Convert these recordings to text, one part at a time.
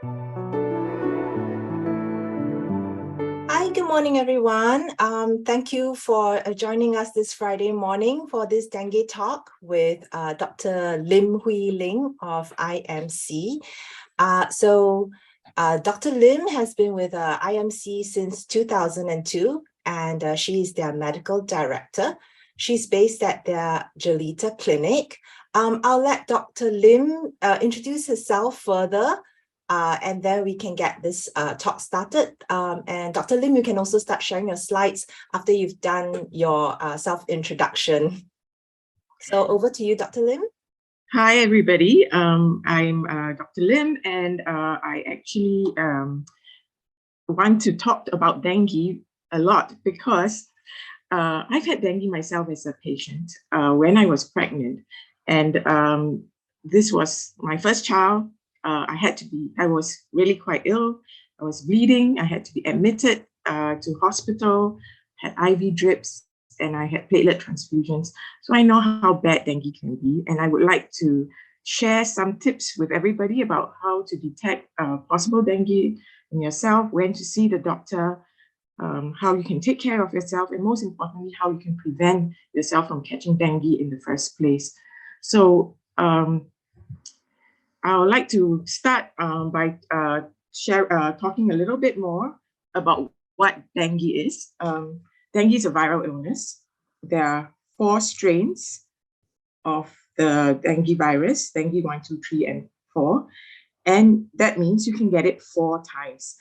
Hi, good morning, everyone. Thank you for joining us this Friday morning for this dengue talk with Dr. Lim Hui Ling of IMC. Dr. Lim has been with IMC since 2002, and she's their medical director. She's based at their Jelita clinic. I'll let Dr. Lim introduce herself further, and then we can get this talk started. And Dr. Lim, you can also start sharing your slides after you've done your self-introduction. So over to you, Dr. Lim. Hi, everybody. I'm Dr. Lim, and I actually want to talk about dengue a lot because I've had dengue myself as a patient when I was pregnant. And this was my first child. I was really quite ill. I was bleeding. I had to be admitted to hospital, had IV drips, and I had platelet transfusions. So I know how bad dengue can be. And I would like to share some tips with everybody about how to detect possible dengue in yourself, when to see the doctor, how you can take care of yourself, and most importantly, how you can prevent yourself from catching dengue in the first place. So I would like to start by talking a little bit more about what dengue is. Dengue is a viral illness. There are 4 strains of the dengue virus, dengue 1, 2, 3, and 4. And that means you can get it 4 times.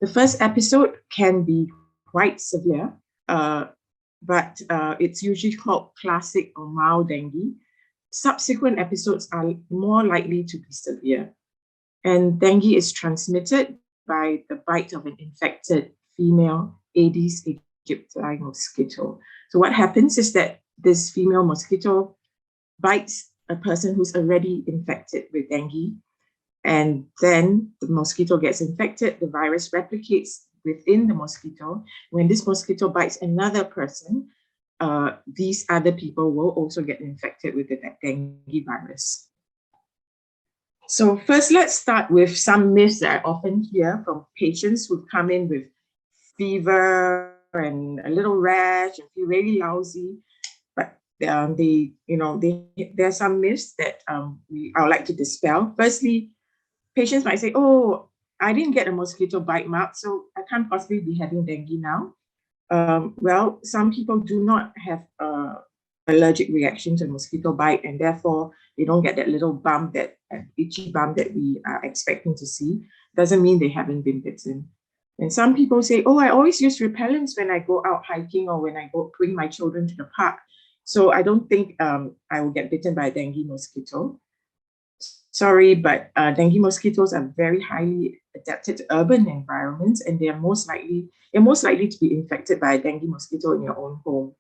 The first episode can be quite severe, but it's usually called classic or mild dengue. Subsequent episodes are more likely to be severe. And dengue is transmitted by the bite of an infected female Aedes aegypti mosquito. So what happens is that this female mosquito bites a person who's already infected with dengue, and then the mosquito gets infected, the virus replicates within the mosquito. When this mosquito bites another person, these other people will also get infected with the dengue virus. So first, let's start with some myths that I often hear from patients who come in with fever and a little rash and feel really lousy. But there are some myths that I would like to dispel. Firstly, patients might say, "Oh, I didn't get a mosquito bite mark, so I can't possibly be having dengue now." Well, some people do not have allergic reaction to mosquito bite, and therefore they don't get that little bump, that itchy bump that we are expecting to see. Doesn't mean they haven't been bitten. And some people say, "Oh, I always use repellents when I go out hiking or when I go bring my children to the park, so I don't think I will get bitten by a dengue mosquito." Sorry, but dengue mosquitoes are very highly adapted to urban environments, and you're most likely to be infected by a dengue mosquito in your own home.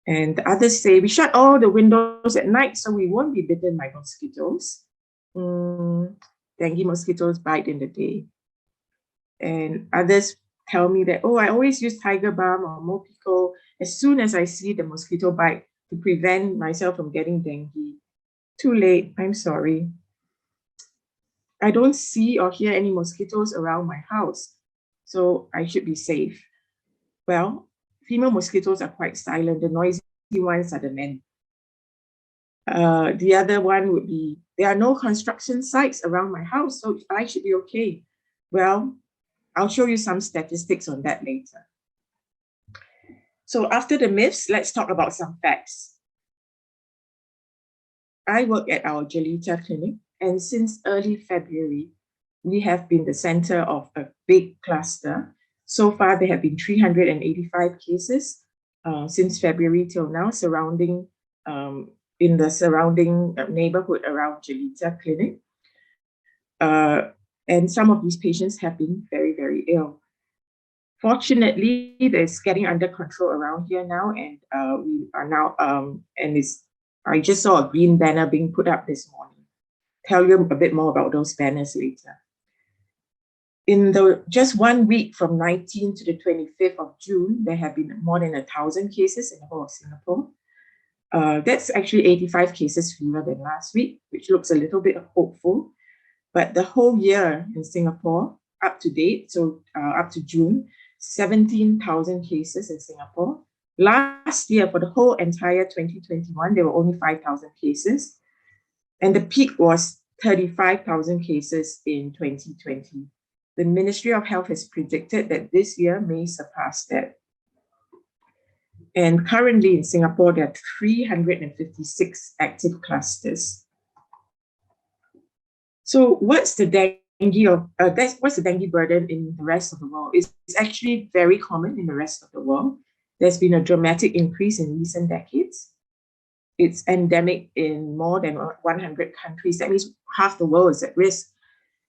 And others say we shut all the windows at night so we won't be bitten by mosquitoes. Dengue mosquitoes bite in the day. And others tell me that, "Oh, I always use Tiger Balm or Mosquito as soon as I see the mosquito bite to prevent myself from getting dengue." Too late, I'm sorry. I don't see or hear any mosquitoes around my house, so I should be safe. Well, female mosquitoes are quite silent. The noisy ones are the men. The other one would be, there are no construction sites around my house, so I should be okay. Well, I'll show you some statistics on that later. So after the myths, let's talk about some facts. I work at our Jelita clinic, and since early February, we have been the center of a big cluster. So far, there have been 385 cases since February till now, in the surrounding neighborhood around Jelita clinic. And some of these patients have been very, very ill. Fortunately, it's getting under control around here now, and we are now, I just saw a green banner being put up this morning. Tell you a bit more about those banners later. In just 1 week from 19th to the 25th of June, there have been more than 1,000 cases in the whole of Singapore. That's actually 85 cases fewer than last week, which looks a little bit hopeful. But the whole year in Singapore, up to date, so up to June, 17,000 cases in Singapore. Last year, for the whole entire 2021, there were only 5,000 cases. And the peak was 35,000 cases in 2020. The Ministry of Health has predicted that this year may surpass that. And currently in Singapore, there are 356 active clusters. So what's the what's the dengue burden in the rest of the world? It's actually very common in the rest of the world. There's been a dramatic increase in recent decades. It's endemic in more than 100 countries. That means half the world is at risk.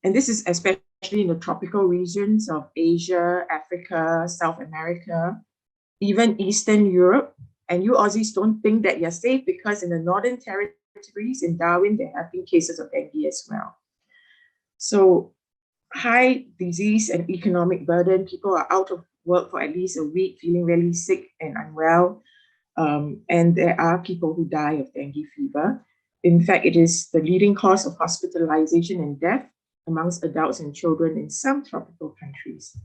And this is especially in the tropical regions of Asia, Africa, South America, even Eastern Europe. And you Aussies don't think that you're safe, because in the Northern Territories in Darwin, there have been cases of dengue as well. So high disease and economic burden, people are out of work for at least a week, feeling really sick and unwell. And there are people who die of dengue fever. In fact, it is the leading cause of hospitalization and death amongst adults and children in some tropical countries.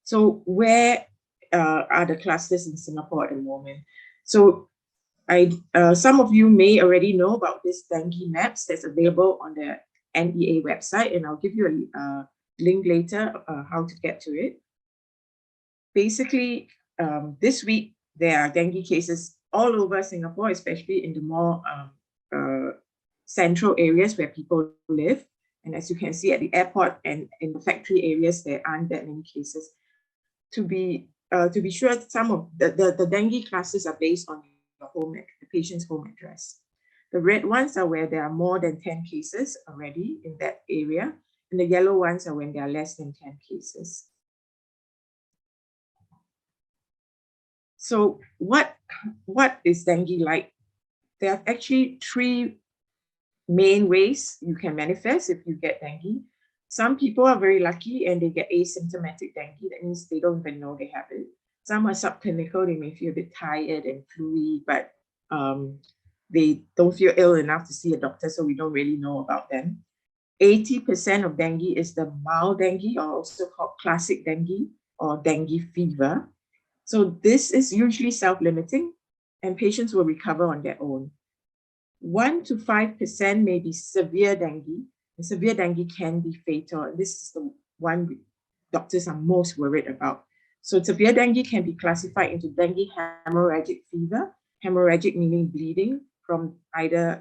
So where are the clusters in Singapore at the moment? So some of you may already know about this dengue maps that's available on the NEA website, and I'll give you a link later how to get to it. Basically, this week, there are dengue cases all over Singapore, especially in the more central areas where people live. And as you can see at the airport and in the factory areas, there aren't that many cases. To be sure, some of the dengue clusters are based on the patient's home address. The red ones are where there are more than 10 cases already in that area, and the yellow ones are when there are less than 10 cases. So what is dengue like? There are actually 3 main ways you can manifest if you get dengue. Some people are very lucky and they get asymptomatic dengue. That means they don't even know they have it. Some are subclinical, they may feel a bit tired and fluey, but they don't feel ill enough to see a doctor, so we don't really know about them. 80% of dengue is the mild dengue, or also called classic dengue or dengue fever. So this is usually self-limiting and patients will recover on their own. 1 to 5% may be severe dengue, and severe dengue can be fatal. And this is the one doctors are most worried about. So severe dengue can be classified into dengue hemorrhagic fever, hemorrhagic meaning bleeding from either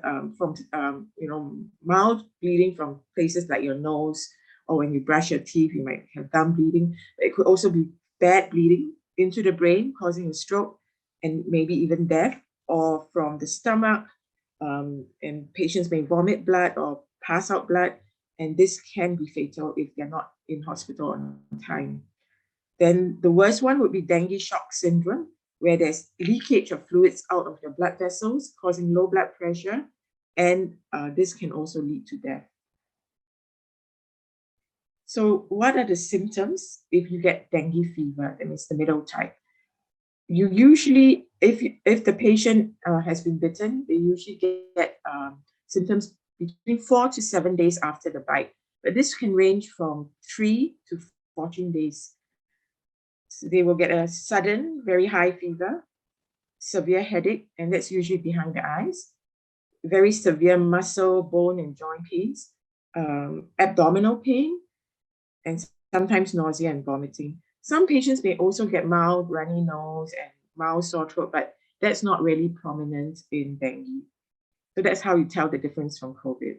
mild bleeding from places like your nose, or when you brush your teeth, you might have gum bleeding. It could also be bad bleeding into the brain, causing a stroke and maybe even death, or from the stomach, and patients may vomit blood or pass out blood, and this can be fatal if they're not in hospital on time. Then the worst one would be dengue shock syndrome, where there's leakage of fluids out of the blood vessels, causing low blood pressure, and this can also lead to death. So what are the symptoms if you get dengue fever? That means the middle type. You usually, if the patient has been bitten, they usually get symptoms between 4 to 7 days after the bite. But this can range from 3 to 14 days. So they will get a sudden, very high fever, severe headache, and that's usually behind the eyes, very severe muscle, bone, and joint pains, abdominal pain, and sometimes nausea and vomiting. Some patients may also get mild runny nose and mild sore throat, but that's not really prominent in dengue. So that's how you tell the difference from COVID.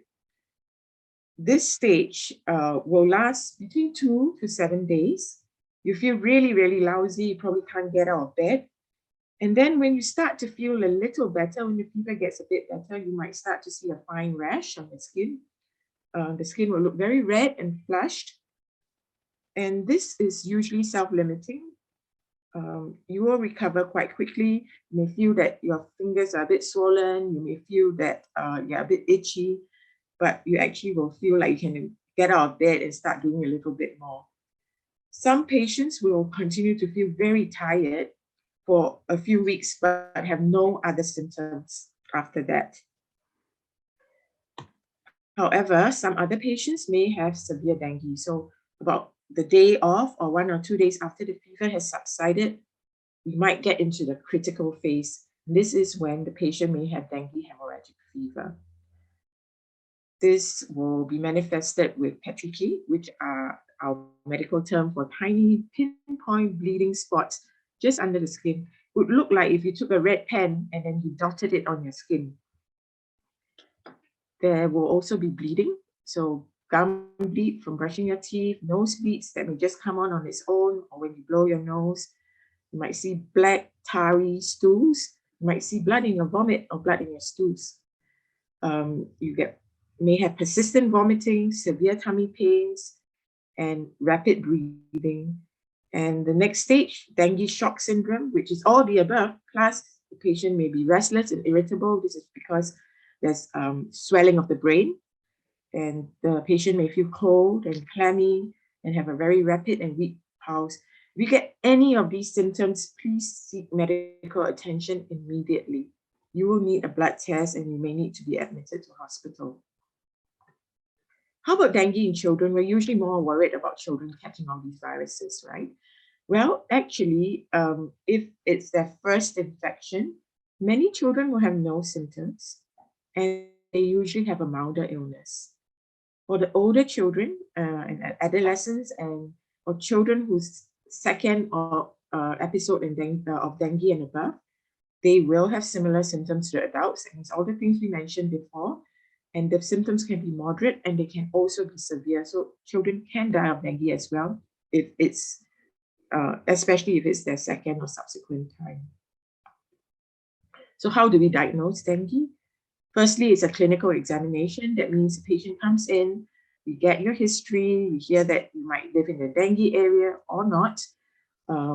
This stage will last between 2 to 7 days. You feel really, really lousy. You probably can't get out of bed. And then when you start to feel a little better, when the fever gets a bit better, you might start to see a fine rash on the skin. The skin will look very red and flushed. And this is usually self-limiting. You will recover quite quickly. You may feel that your fingers are a bit swollen. You may feel that you're a bit itchy, but you actually will feel like you can get out of bed and start doing a little bit more. Some patients will continue to feel very tired for a few weeks, but have no other symptoms after that. However, some other patients may have severe dengue. So about the day of or 1 or 2 days after the fever has subsided, we might get into the critical phase. This is when the patient may have dengue hemorrhagic fever. This will be manifested with petrichae, which are our medical term for tiny pinpoint bleeding spots just under the skin. It would look like if you took a red pen and then you dotted it on your skin. There will also be bleeding. So gum bleed from brushing your teeth, nose bleeds that may just come on its own, or when you blow your nose. You might see black, tarry stools. You might see blood in your vomit or blood in your stools. You may have persistent vomiting, severe tummy pains, and rapid breathing. And the next stage, dengue shock syndrome, which is all the above, plus the patient may be restless and irritable. This is because there's swelling of the brain, and the patient may feel cold and clammy and have a very rapid and weak pulse. If you get any of these symptoms, please seek medical attention immediately. You will need a blood test and you may need to be admitted to hospital. How about dengue in children? We're usually more worried about children catching all these viruses, right? Well, actually, if it's their first infection, many children will have no symptoms and they usually have a milder illness. For the older children and adolescents or children whose second episode of dengue and above, they will have similar symptoms to adults, and it's all the things we mentioned before. And the symptoms can be moderate and they can also be severe. So children can die of dengue as well, if it's especially if it's their second or subsequent time. So how do we diagnose dengue? Firstly, it's a clinical examination. That means the patient comes in, we get your history, we hear that you might live in the dengue area or not.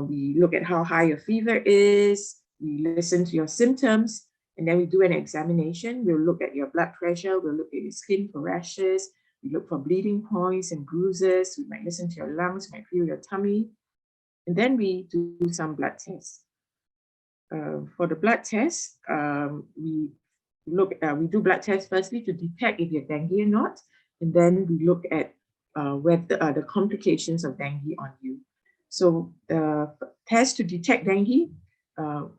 We look at how high your fever is, we listen to your symptoms, and then we do an examination. We'll look at your blood pressure, we'll look at your skin for rashes, we look for bleeding points and bruises, we might listen to your lungs, we might feel your tummy, and then we do some blood tests. For the blood test, we do blood tests firstly to detect if you're dengue or not, and then we look at whether the complications of dengue on you. So the test to detect dengue,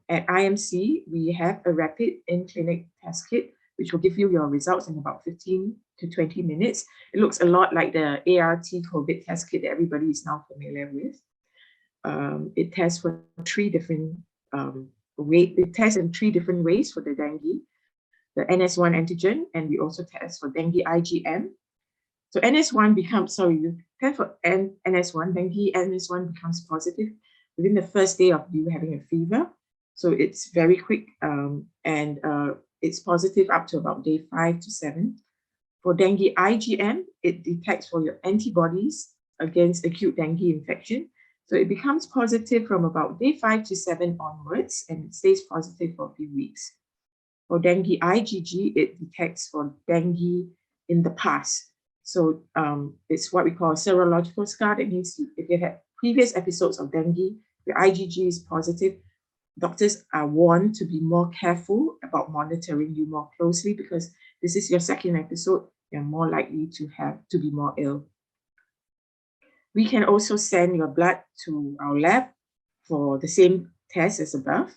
at IMC, we have a rapid in-clinic test kit, which will give you your results in about 15 to 20 minutes. It looks a lot like the ART COVID test kit that everybody is now familiar with. It tests for three different it tests in 3 different ways for the dengue. The NS1 antigen, and we also test for dengue IgM. So NS1 becomes, you test for NS1, dengue NS1 becomes positive within the first day of you having a fever. So it's very quick and it's positive up to about day 5 to 7. For dengue IgM, it detects for your antibodies against acute dengue infection. So it becomes positive from about day 5 to 7 onwards, and it stays positive for a few weeks. For dengue IgG, it detects for dengue in the past. So it's what we call a serological scar. That means if you had previous episodes of dengue, your IgG is positive, doctors are warned to be more careful about monitoring you more closely, because this is your second episode, you're more likely to be more ill. We can also send your blood to our lab for the same test as above.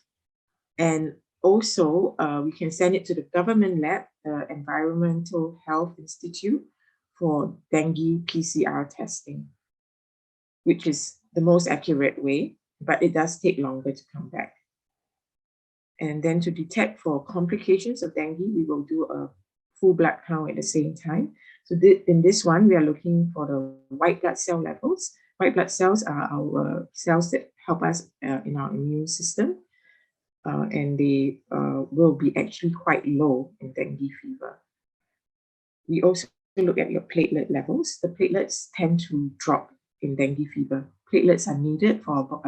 And also, we can send it to the government lab, the Environmental Health Institute, for dengue PCR testing, which is the most accurate way, but it does take longer to come back. And then to detect for complications of dengue, we will do a full blood count at the same time. So in this one, we are looking for the white blood cell levels. White blood cells are our cells that help us in our immune system. And they will be actually quite low in dengue fever. We also look at your platelet levels. The platelets tend to drop in dengue fever. Platelets are needed for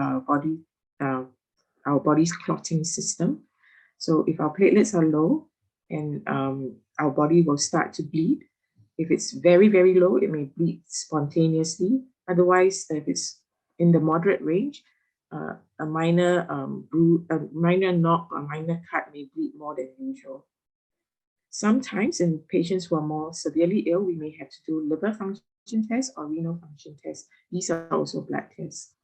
our body's clotting system. So if our platelets are low, and our body will start to bleed. If it's very, very low, it may bleed spontaneously. Otherwise, if it's in the moderate range, a minor knock or minor cut may bleed more than usual. Sometimes in patients who are more severely ill, we may have to do liver function tests or renal function tests. These are also blood tests.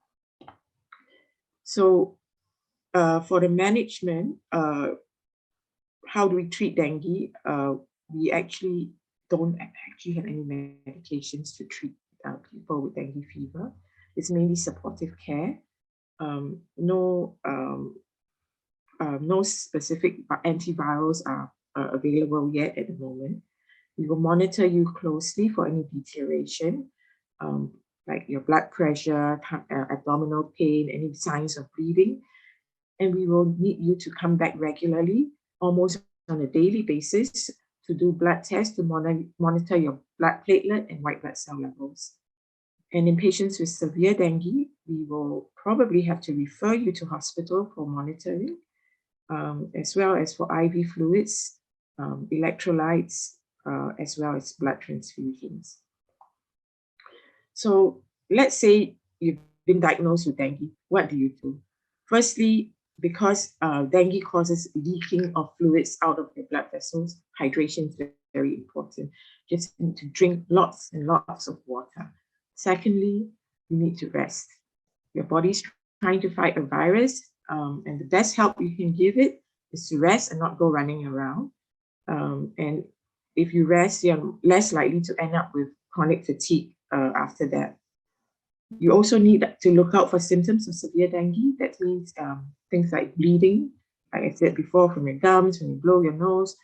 So for the management, how do we treat dengue? We actually don't actually have any medications to treat people with dengue fever. It's mainly supportive care. No specific antivirals are available yet at the moment. We will monitor you closely for any deterioration, like your blood pressure, abdominal pain, any signs of bleeding. And we will need you to come back regularly, almost on a daily basis, to do blood tests to monitor your blood platelet and white blood cell levels. And in patients with severe dengue, we will probably have to refer you to hospital for monitoring, as well as for IV fluids, electrolytes, as well as blood transfusions. So let's say you've been diagnosed with dengue. What do you do? Firstly, because dengue causes leaking of fluids out of your blood vessels, hydration is very important. Just need to drink lots and lots of water. Secondly, you need to rest. Your body's trying to fight a virus, and the best help you can give it is to rest and not go running around. And if you rest, you're less likely to end up with chronic fatigue after that. You also need to look out for symptoms of severe dengue. That means things like bleeding, like I said before, from your gums, when you blow your nose,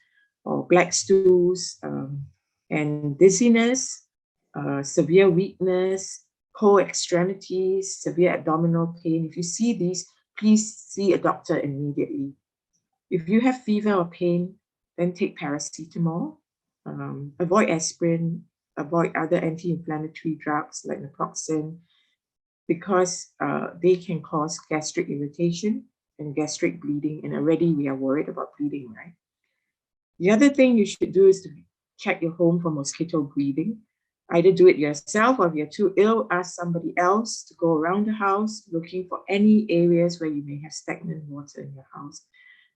or black stools, and dizziness, severe weakness, cold extremities, severe abdominal pain. If you see these, please see a doctor immediately. If you have fever or pain, then take paracetamol. Avoid aspirin, avoid other anti-inflammatory drugs like naproxen, because they can cause gastric irritation and gastric bleeding, and already we are worried about bleeding, right? The other thing you should do is to check your home for mosquito breeding. Either do it yourself, or if you're too ill, ask somebody else to go around the house looking for any areas where you may have stagnant water in your house.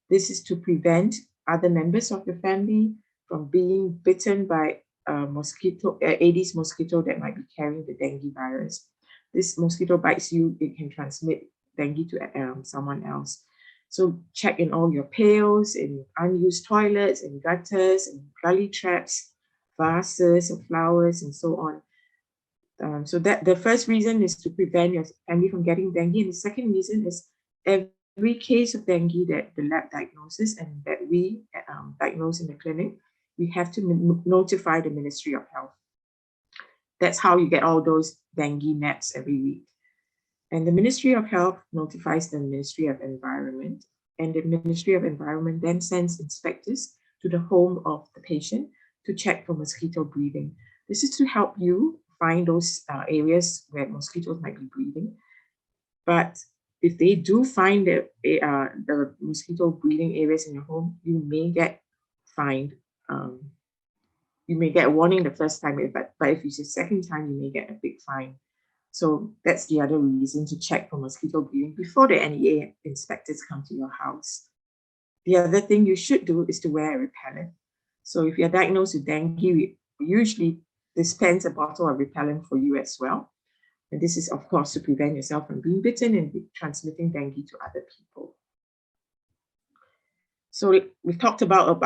This is to prevent other members of your family from being bitten by a mosquito, Aedes mosquito that might be carrying the dengue virus. This mosquito bites you, it can transmit dengue to someone else. So check in all your pails, in unused toilets, in gutters, in gully traps, vases of flowers, and so on. So that the first reason is to prevent your family from getting dengue, and the second reason is every case of dengue that the lab diagnoses and that we diagnose in the clinic, we have to notify the Ministry of Health. That's how you get all those dengue maps every week. And the Ministry of Health notifies the Ministry of Environment, and the Ministry of Environment then sends inspectors to the home of the patient to check for mosquito breeding. This is to help you find those areas where mosquitoes might be breeding. But if they do find the mosquito breeding areas in your home, you may get fined. You may get a warning the first time, but if it's the second time, you may get a big fine. So that's the other reason to check for mosquito breeding before the NEA inspectors come to your house. The other thing you should do is to wear a repellent. So if you're diagnosed with dengue, we usually dispense a bottle of repellent for you as well. And this is, of course, to prevent yourself from being bitten and transmitting dengue to other people. So we've talked about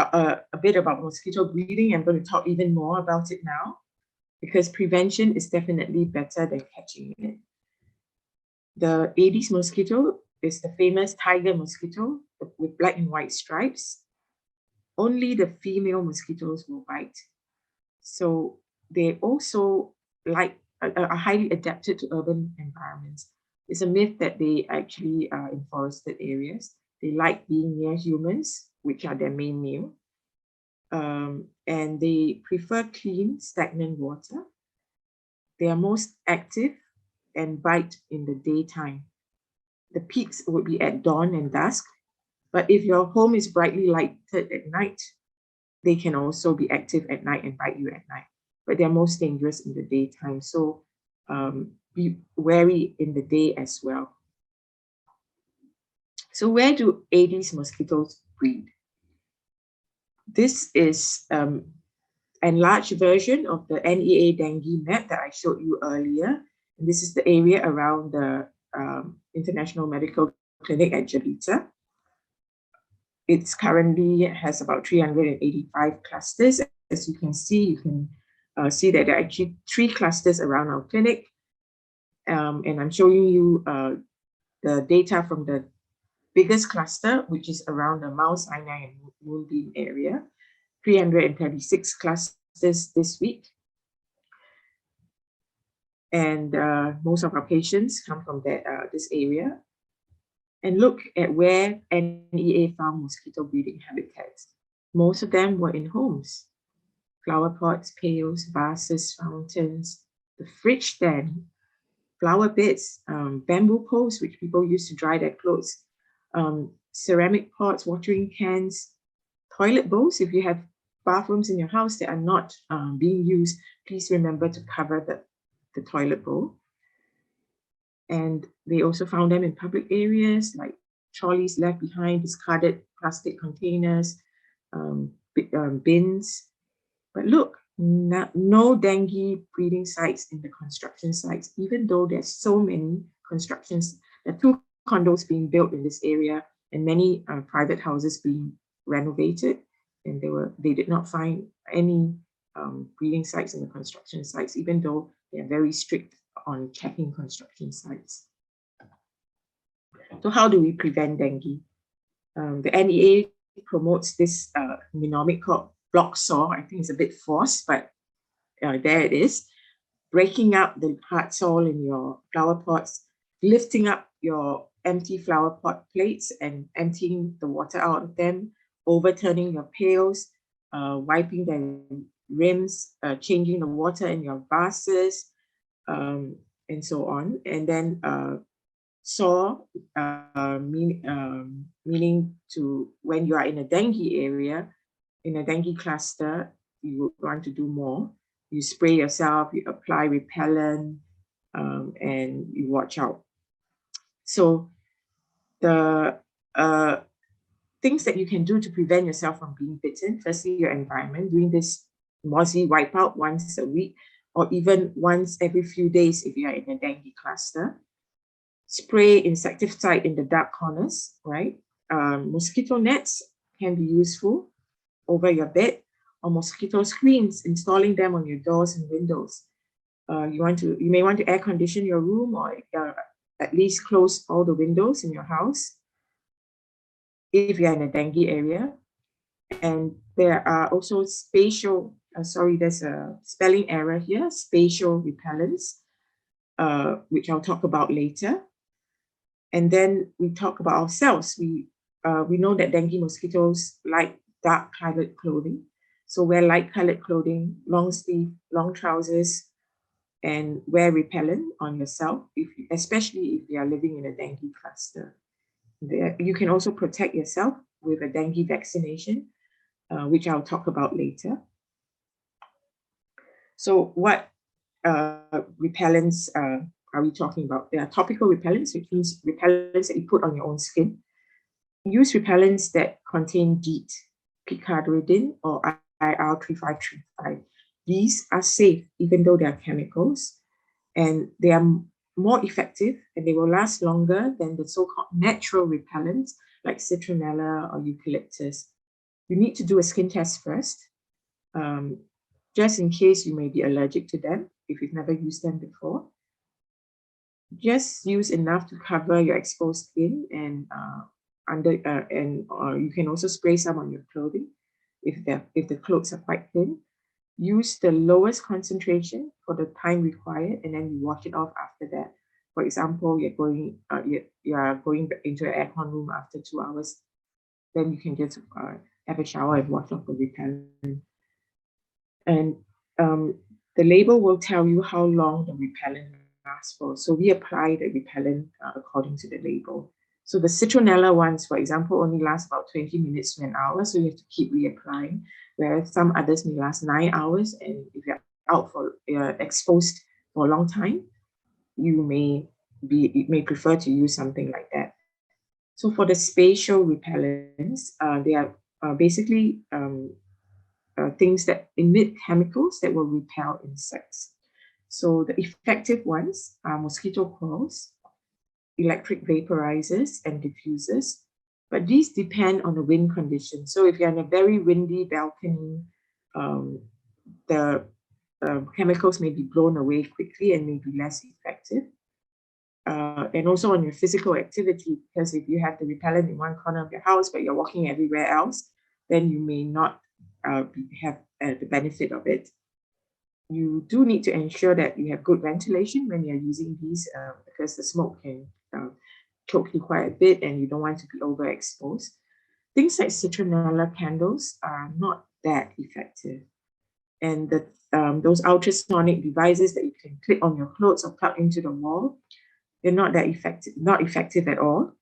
a bit about mosquito breeding. I'm going to talk even more about it now, because prevention is definitely better than catching it. The Aedes mosquito is the famous tiger mosquito with black and white stripes. Only the female mosquitoes will bite. So they also are highly adapted to urban environments. It's a myth that they actually are in forested areas. They like being near humans, which are their main meal. And they prefer clean, stagnant water. They are most active and bite in the daytime. The peaks would be at dawn and dusk. But if your home is brightly lighted at night, they can also be active at night and bite you at night. But they're most dangerous in the daytime. So be wary in the day as well. So where do Aedes mosquitoes breed? This is enlarged version of the NEA dengue map that I showed you earlier. And this is the area around the International Medical Clinic at Jelita. It's currently has about 385 clusters. As you can see see that there are actually 3 clusters around our clinic. And I'm showing you the data from the biggest cluster, which is around the Mount Sinai and Moonbeam area, 336 clusters this week. And most of our patients come from this area. And look at where NEA found mosquito breeding habitats. Most of them were in homes. Flower pots, pails, vases, fountains, the fridge stand, flower beds, bamboo poles, which people use to dry their clothes, ceramic pots, watering cans, toilet bowls. If you have bathrooms in your house that are not being used, please remember to cover the toilet bowl. And they also found them in public areas like trolleys left behind, discarded plastic containers, bins. But look, no dengue breeding sites in the construction sites, even though there's so many constructions. There are 2 condos being built in this area and many private houses being renovated, and they did not find any breeding sites in the construction sites, even though they are very strict on checking construction sites. So how do we prevent dengue? The NEA promotes this mnemonic called block saw. I think it's a bit forced, but there it is. Breaking up the hard soil in your flower pots, lifting up your empty flower pot plates and emptying the water out of them, overturning your pails, wiping the rims, changing the water in your vases, and so on. And then saw, meaning to when you are in a dengue area, in a dengue cluster, you would want to do more. You spray yourself, you apply repellent, and you watch out. So the things that you can do to prevent yourself from being bitten, firstly, your environment, doing this mozzie wipeout once a week, or even once every few days if you are in a dengue cluster. Spray insecticide in the dark corners, right? Mosquito nets can be useful over your bed, or mosquito screens, installing them on your doors and windows. You may want to air condition your room, or at least close all the windows in your house if you're in a dengue area. And there are also spatial, there's a spelling error here, spatial repellents, which I'll talk about later. And then we talk about ourselves. We know that dengue mosquitoes like dark colored clothing. So wear light colored clothing, long sleeve, long trousers, and wear repellent on yourself, especially if you are living in a dengue cluster. You can also protect yourself with a dengue vaccination, which I'll talk about later. So what repellents are we talking about? There are topical repellents, which means repellents that you put on your own skin. Use repellents that contain DEET, picaridin, or IR3535. These are safe, even though they are chemicals, and they are more effective, and they will last longer than the so-called natural repellents like citronella or eucalyptus. You need to do a skin test first, just in case you may be allergic to them if you've never used them before. Just use enough to cover your exposed skin, and you can also spray some on your clothing if the clothes are quite thin. Use the lowest concentration for the time required, and then you wash it off after that. For example, you're going into an aircon room after 2 hours, then you can just have a shower and wash off the repellent. And the label will tell you how long the repellent lasts for. So we apply the repellent according to the label. So the citronella ones, for example, only last about 20 minutes to an hour, so you have to keep reapplying, whereas some others may last 9 hours, and if you're out for exposed for a long time, you may prefer to use something like that. So for the spatial repellents, they are basically things that emit chemicals that will repel insects. So the effective ones are mosquito coils, electric vaporizers, and diffusers. But these depend on the wind conditions. So if you're in a very windy balcony, the chemicals may be blown away quickly and may be less effective. And also on your physical activity, because if you have the repellent in one corner of your house, but you're walking everywhere else, then you may not have the benefit of it. You do need to ensure that you have good ventilation when you're using these, because the smoke can choke you quite a bit and you don't want to be overexposed. Things like citronella candles are not that effective. And those ultrasonic devices that you can click on your clothes or plug into the wall, they're not that effective, not effective at all.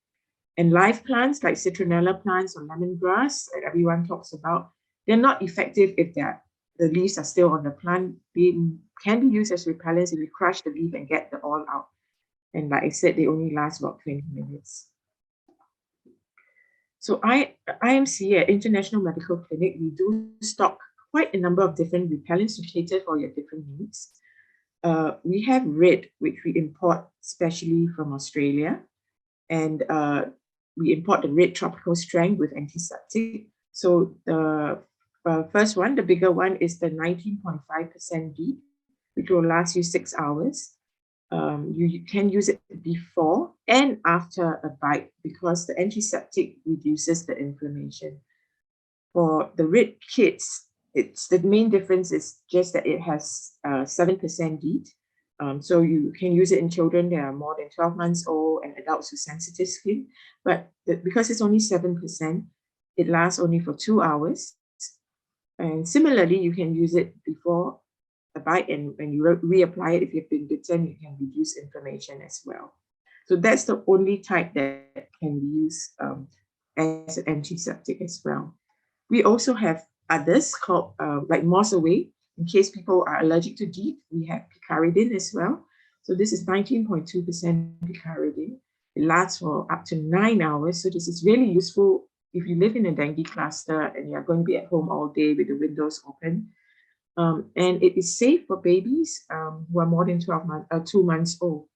And live plants like citronella plants or lemongrass that everyone talks about, they're not effective if the leaves are still on the plant. They can be used as repellents if you crush the leaf and get the oil out. And like I said, they only last about 20 minutes. So IMC, at International Medical Clinic, we do stock quite a number of different repellents to cater for your different needs. We have red, which we import specially from Australia. And we import the red tropical strength with antiseptic. So the first one, the bigger one, is the 19.5% DEET, which will last you 6 hours. You can use it before and after a bite because the antiseptic reduces the inflammation. For the red kits, the main difference is just that it has 7% DEET. So you can use it in children that are more than 12 months old and adults with sensitive skin. But because it's only 7%, it lasts only for 2 hours. And similarly, you can use it before a bite, and when you reapply it, if you've been bitten, you can reduce inflammation as well. So that's the only type that can be used as an antiseptic as well. We also have others called like Moss Away. In case people are allergic to DEET, we have picaridin as well. So this is 19.2% picaridin. It lasts for up to 9 hours. So this is really useful if you live in a dengue cluster and you're going to be at home all day with the windows open. And it is safe for babies who are more than 2 months old.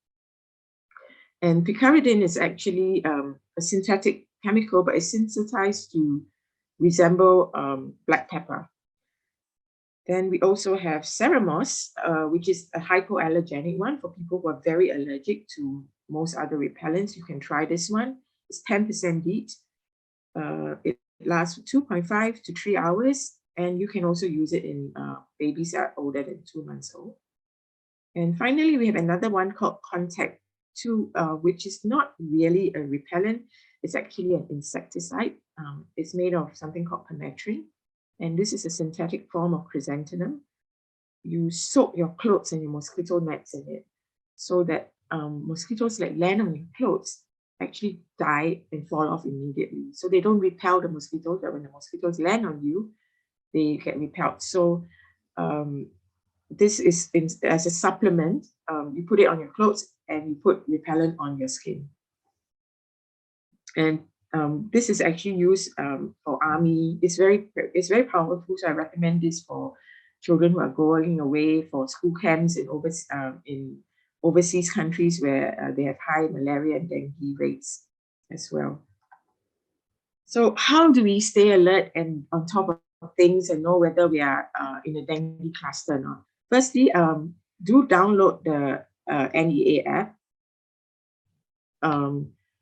And picaridin is actually a synthetic chemical, but it's synthesized to resemble black pepper. Then we also have Ceramose, which is a hypoallergenic one for people who are very allergic to most other repellents. You can try this one. It's 10% DEET. It lasts 2.5 to 3 hours, and you can also use it in babies that are older than 2 months old. And finally, we have another one called Contact 2, which is not really a repellent. It's actually an insecticide. It's made of something called permethrin. And this is a synthetic form of chrysanthemum. You soak your clothes and your mosquito nets in it so that mosquitoes that land on your clothes actually die and fall off immediately. So they don't repel the mosquitoes, but when the mosquitoes land on you, they get repelled. So this is as a supplement. You put it on your clothes and you put repellent on your skin. And this is actually used for army. It's very powerful. So I recommend this for children who are going away for school camps in overseas countries where they have high malaria and dengue rates as well. So how do we stay alert and on top of things and know whether we are in a dengue cluster or not? Firstly, do download the NEA app.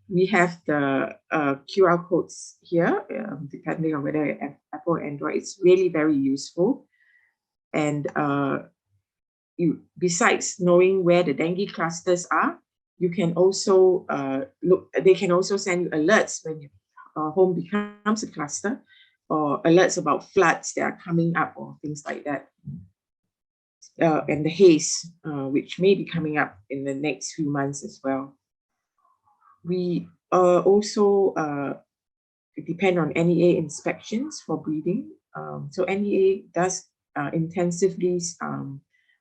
We have the QR codes here, depending on whether Apple or Android. It's really very useful. And besides knowing where the dengue clusters are, you can also they can also send you alerts when your home becomes a cluster, or alerts about floods that are coming up or things like that. And the haze, which may be coming up in the next few months as well. We also depend on NEA inspections for breeding. So NEA does intensively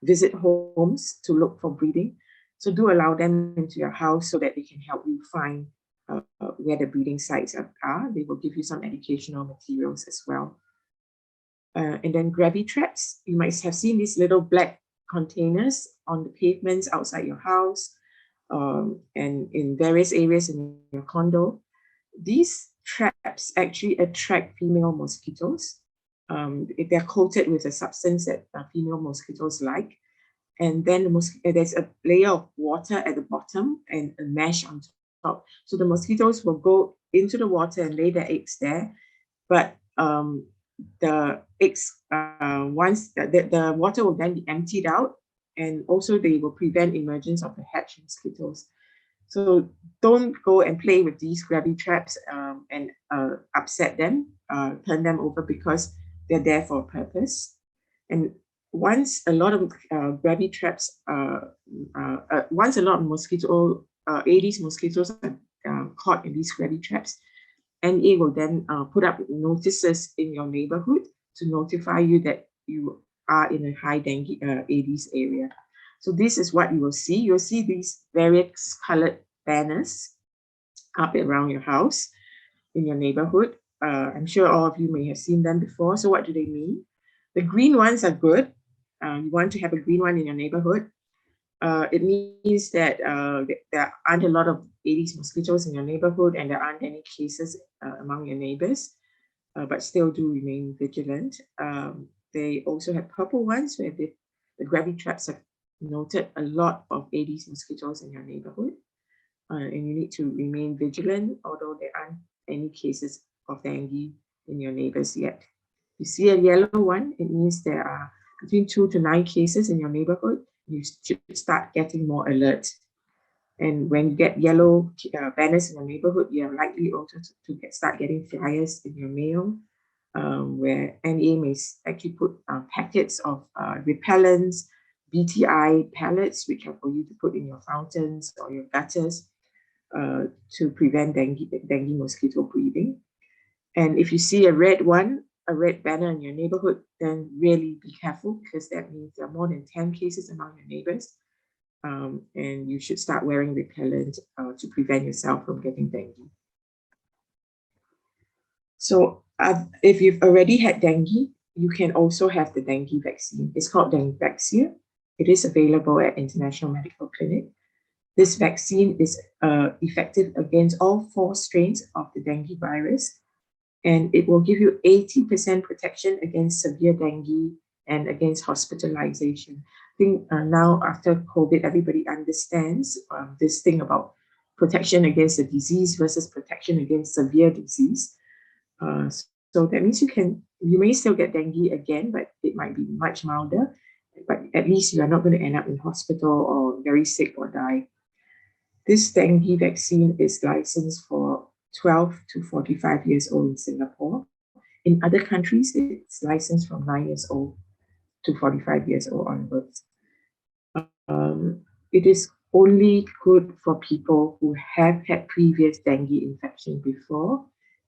visit homes to look for breeding. So do allow them into your house so that they can help you find where the breeding sites are. They will give you some educational materials as well. And then gravity traps. You might have seen these little black containers on the pavements outside your house, and in various areas in your condo. These traps actually attract female mosquitoes. They're coated with a substance that female mosquitoes like. And then there's a layer of water at the bottom and a mesh on top. So the mosquitoes will go into the water and lay their eggs there. But the eggs, once the water will then be emptied out, and also they will prevent emergence of the hatch mosquitoes. So don't go and play with these gravity traps and upset them, turn them over, because they're there for a purpose. And once a lot of gravity traps, once a lot of Aedes mosquitoes are caught in these gravity traps, NA will then put up notices in your neighborhood to notify you that you are in a high dengue Aedes area. So this is what you will see. You'll see these various colored banners up around your house in your neighborhood. I'm sure all of you may have seen them before. So what do they mean? The green ones are good. You want to have a green one in your neighborhood. It means that there aren't a lot of Aedes mosquitoes in your neighborhood, and there aren't any cases among your neighbors, but still do remain vigilant. They also have purple ones where the gravity traps have noted a lot of Aedes mosquitoes in your neighborhood, and you need to remain vigilant, although there aren't any cases of dengue in your neighbors yet. You see a yellow one, it means there are between 2 to 9 cases in your neighborhood. You should start getting more alert. And when you get yellow banners in your neighborhood, you are likely also to start getting flyers in your mail, where NA may actually put packets of repellents, BTI pellets, which are for you to put in your fountains or your gutters to prevent dengue mosquito breeding. And if you see a red banner in your neighborhood, then really be careful, because that means there are more than 10 cases among your neighbors. And you should start wearing repellent to prevent yourself from getting dengue. So if you've already had dengue, you can also have the dengue vaccine. It's called Dengue Vaccine. It is available at International Medical Clinic. This vaccine is effective against all 4 strains of the dengue virus, and it will give you 80% protection against severe dengue and against hospitalization. I think now after COVID, everybody understands this thing about protection against the disease versus protection against severe disease. So that means you may still get dengue again, but it might be much milder. But at least you are not going to end up in hospital or very sick or die. This dengue vaccine is licensed for 12 to 45 years old in Singapore. In other countries, it's licensed from 9 years old to 45 years old onwards. It is only good for people who have had previous dengue infection before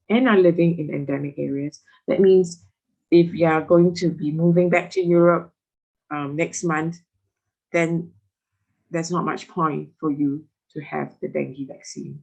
and are living in endemic areas. That means if you are going to be moving back to Europe next month, then there's not much point for you to have the dengue vaccine.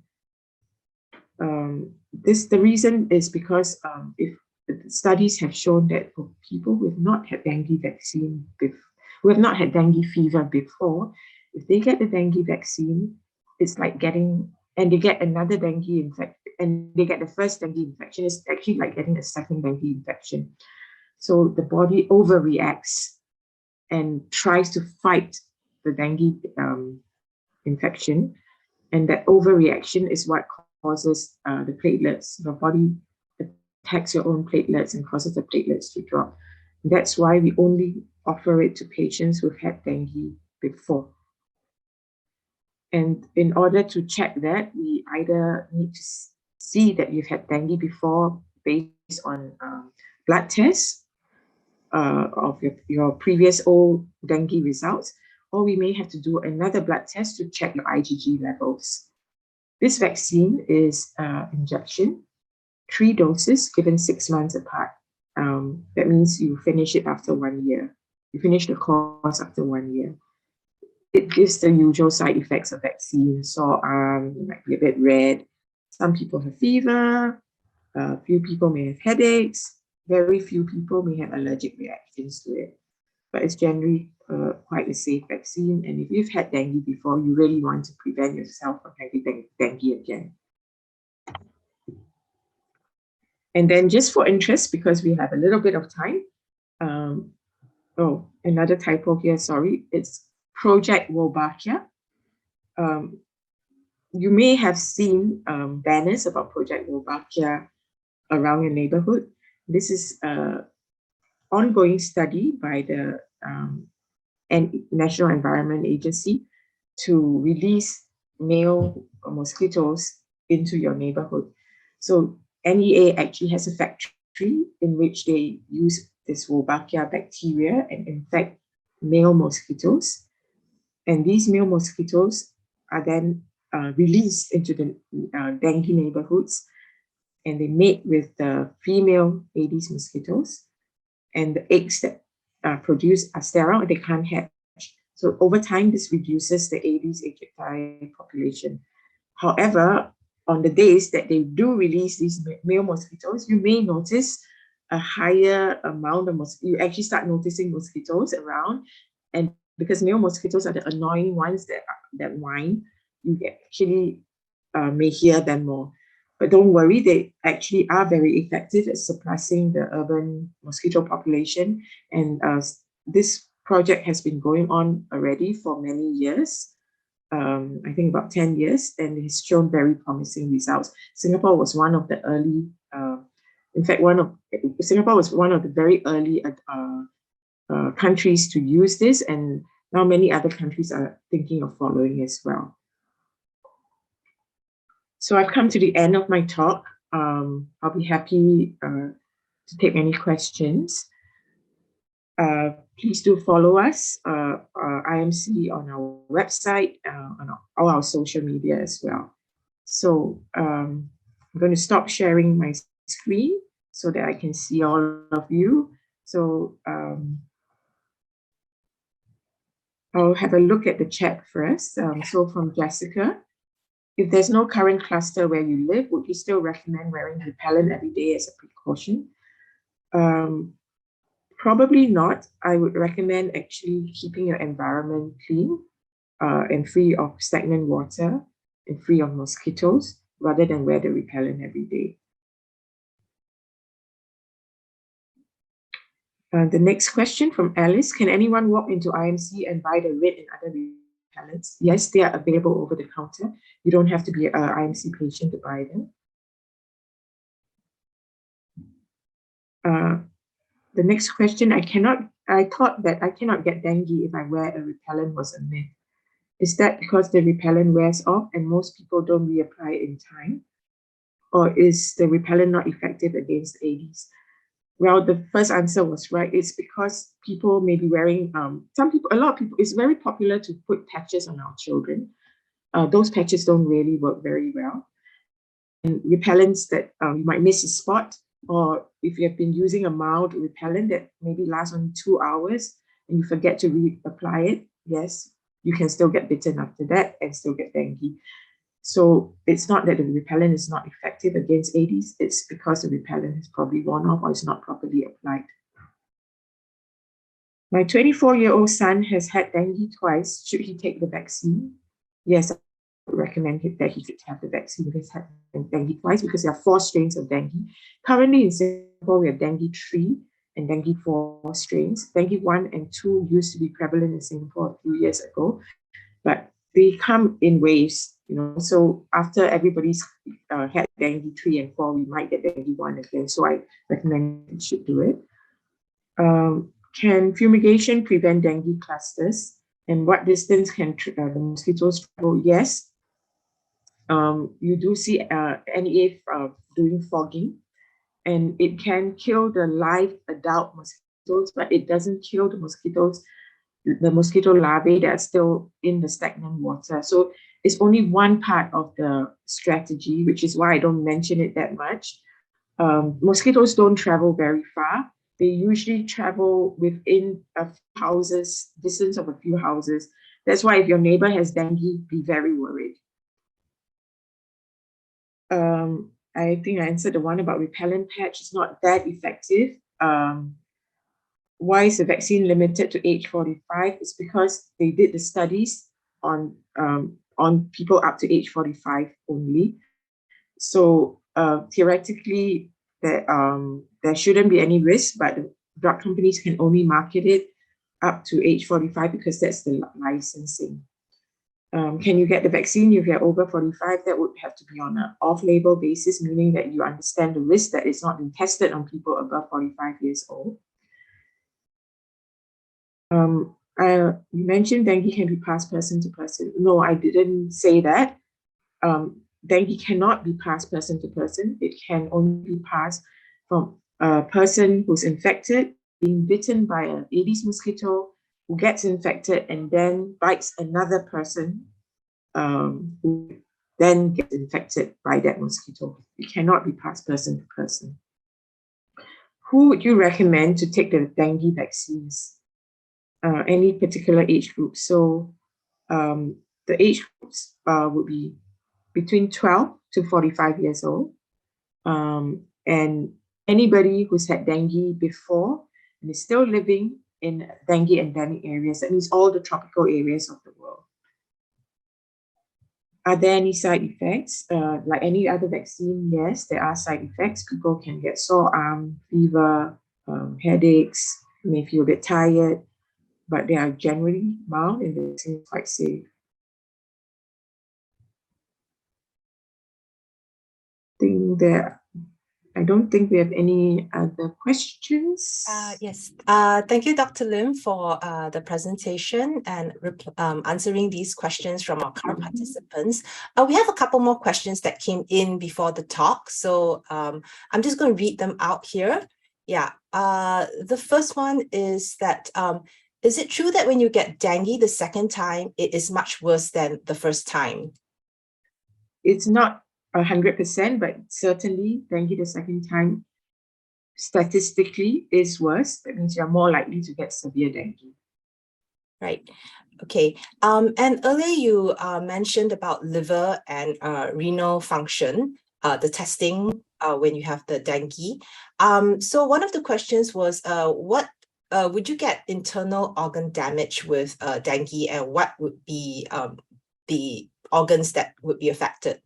The reason is because if the studies have shown that for people who have not had dengue vaccine, who have not had dengue fever before, if they get the dengue vaccine, it's like and they get another dengue infection, and they get the first dengue infection, it's actually like getting a second dengue infection. So the body overreacts and tries to fight the dengue infection, and that overreaction is what causes the platelets. Your body attacks your own platelets and causes the platelets to drop. That's why we only offer it to patients who've had dengue before. And in order to check that, we either need to see that you've had dengue before based on blood tests of your previous old dengue results, or we may have to do another blood test to check your IgG levels. This vaccine is injection, 3 doses given 6 months apart. That means you finish it after 1 year. You finish the course after 1 year. It gives the usual side effects of vaccine. So you might be a bit red, Some people have fever, a few people may have headaches, very few people may have allergic reactions to it. But it's generally quite a safe vaccine. And if you've had dengue before, you really want to prevent yourself from having dengue again. And then just for interest, because we have a little bit of time, oh, another typo here, sorry, it's Project Wolbachia. You may have seen banners about Project Wolbachia around your neighborhood. This is an ongoing study by the National Environment Agency to release male mosquitoes into your neighborhood. So NEA actually has a factory in which they use this Wolbachia bacteria and infect male mosquitoes. And these male mosquitoes are then released into the dengue neighborhoods, and they mate with the female Aedes mosquitoes, and the eggs that are produced are sterile and they can't hatch. So over time, this reduces the Aedes aegypti population. However, on the days that they do release these male mosquitoes, you may notice a higher amount of mosquitoes. You actually start noticing mosquitoes around, and because male mosquitoes are the annoying ones that whine, you actually may hear them more. But don't worry, they actually are very effective at suppressing the urban mosquito population. And this project has been going on already for many years, I think about 10 years, and it has shown very promising results. Singapore was one of the early, in fact, Singapore was one of the very early countries to use this, and now many other countries are thinking of following as well. So I've come to the end of my talk. I'll be happy to take any questions. Please do follow us, IMC, on our website, on all our social media as well. So I'm going to stop sharing my screen so that I can see all of you. So I'll have a look at the chat first. So from Jessica, if there's no current cluster where you live, would you still recommend wearing repellent every day as a precaution? Probably not. I would recommend actually keeping your environment clean and free of stagnant water and free of mosquitoes, rather than wear the repellent every day. The next question from Alice, can anyone walk into IMC and buy the red and other repellents? Yes, they are available over the counter. You don't have to be an IMC patient to buy them. The next question, I thought that I cannot get dengue if I wear a repellent was a myth. Is that because the repellent wears off and most people don't reapply in time? Or is the repellent not effective against Aedes? Well, the first answer was right. It's because people may be wearing, a lot of people, it's very popular to put patches on our children. Those patches don't really work very well. And repellents that you might miss a spot, or if you have been using a mild repellent that maybe lasts only 2 hours and you forget to reapply it, yes, you can still get bitten after that and still get dengue. So it's not that the repellent is not effective against Aedes, it's because the repellent has probably worn off or is not properly applied. My 24-year-old son has had dengue twice. Should he take the vaccine? Yes, I would recommend that he should have the vaccine if he's had dengue twice, because there are 4 strains of dengue. Currently in Singapore, we have dengue 3 and dengue 4 strains. Dengue 1 and 2 used to be prevalent in Singapore a few years ago, but they come in waves, you know. So after everybody's had dengue 3 and 4, we might get dengue 1 again. So I recommend you should do it. Can fumigation prevent dengue clusters? And what distance can the mosquitoes travel? Yes. You do see NEA doing fogging, and it can kill the live adult mosquitoes, but it doesn't kill the mosquitoes, the mosquito larvae that are still in the stagnant water. So it's only one part of the strategy, which is why I don't mention it that much. Mosquitoes don't travel very far. They usually travel within a few houses, distance of a few houses. That's why if your neighbor has dengue, be very worried. I think I answered the one about repellent patch. It's not that effective. Why is the vaccine limited to age 45? It's because they did the studies on people up to age 45 only. So theoretically, there shouldn't be any risk, but the drug companies can only market it up to age 45 because that's the licensing. Can you get the vaccine if you're over 45? That would have to be on an off-label basis, meaning that you understand the risk that it's not been tested on people above 45 years old. You mentioned dengue can be passed person to person. No, I didn't say that. Dengue cannot be passed person to person. It can only be passed from a person who's infected, being bitten by an Aedes mosquito, who gets infected and then bites another person who then gets infected by that mosquito. It cannot be passed person to person. Who would you recommend to take the dengue vaccines? Any particular age group? So the age groups would be between 12 to 45 years old. And anybody who's had dengue before and is still living in dengue endemic areas, that means all the tropical areas of the world. Are there any side effects? Like any other vaccine, yes, there are side effects. People can get sore arm, fever, headaches, may feel a bit tired, but they are generally mild and they seem quite safe. I don't think we have any other questions. Yes, thank you, Dr. Lim, for the presentation and answering these questions from our current participants. We have a couple more questions that came in before the talk, so I'm just going to read them out here. Yeah, the first one is that, is it true that when you get dengue the second time, it is much worse than the first time? It's not 100%, but certainly dengue the second time statistically is worse. That means you're more likely to get severe dengue. Right. Okay. And earlier you mentioned about liver and renal function, the testing when you have the dengue. So one of the questions was, what would you get internal organ damage with dengue, and what would be the organs that would be affected?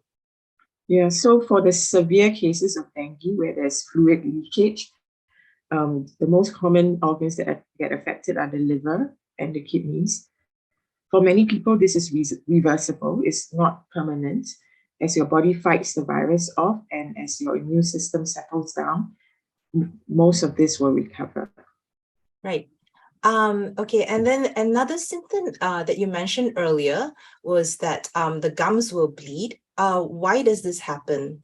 Yeah, so for the severe cases of dengue where there's fluid leakage, the most common organs that get affected are the liver and the kidneys. For many people, this is reversible. It's not permanent. As your body fights the virus off and as your immune system settles down, most of this will recover. Right. Okay, and then another symptom that you mentioned earlier was that the gums will bleed. Why does this happen?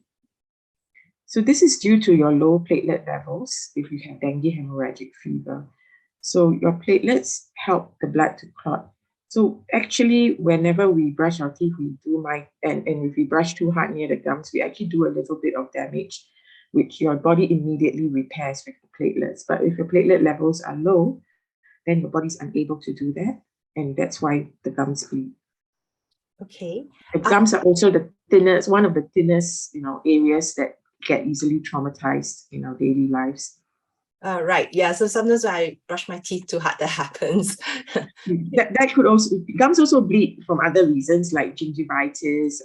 So this is due to your low platelet levels if you have dengue hemorrhagic fever. So your platelets help the blood to clot. So actually, whenever we brush our teeth, we do and if we brush too hard near the gums, we actually do a little bit of damage, which your body immediately repairs with the platelets. But if your platelet levels are low, then your body's unable to do that. And that's why the gums bleed. Okay. The gums are also the thinnest, one of the thinnest, areas that get easily traumatized in our daily lives. Right. Yeah. So sometimes when I brush my teeth too hard, that happens. that could also, gums also bleed from other reasons like gingivitis,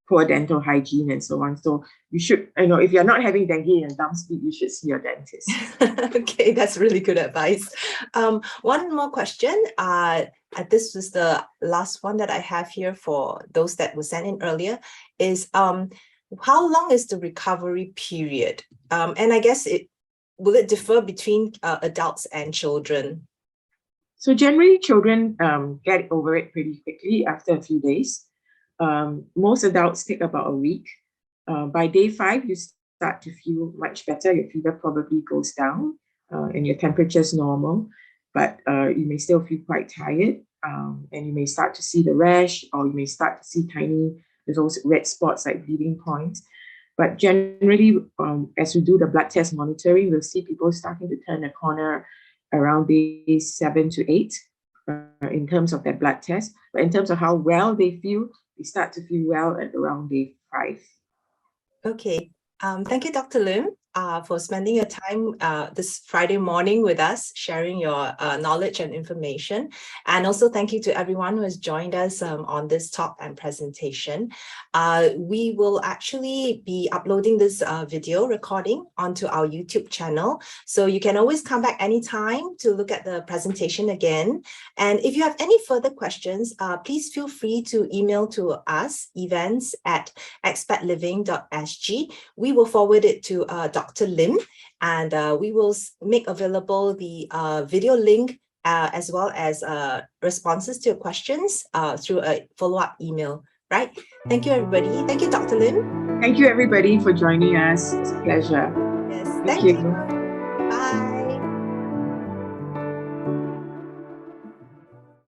poor dental hygiene, and so on. So you should, if you're not having dengue and gums bleed, you should see your dentist. Okay, that's really good advice. One more question. This was the last one that I have here for those that were sent in earlier. Is how long is the recovery period? And I guess will it differ between adults and children? So generally, children get over it pretty quickly after a few days. Most adults take about a week. By day 5, you start to feel much better. Your fever probably goes down and your temperature is normal, but you may still feel quite tired and you may start to see the rash, or you may start to see tiny little red spots like bleeding points. But generally, as we do the blood test monitoring, we'll see people starting to turn the corner around day 7 to 8 in terms of their blood test. But in terms of how well they feel, they start to feel well at around day 5. Okay. Thank you, Dr. Lim, for spending your time this Friday morning with us, sharing your knowledge and information. And also thank you to everyone who has joined us on this talk and presentation. We will actually be uploading this video recording onto our YouTube channel. So you can always come back anytime to look at the presentation again. And if you have any further questions, please feel free to email to us, events@expatliving.sg. We will forward it to Dr. Lim, and we will make available the video link as well as responses to your questions through a follow-up email, right? Thank you, everybody. Thank you, Dr. Lim. Thank you, everybody, for joining us. It's a pleasure. Yes, Thank thank you. you.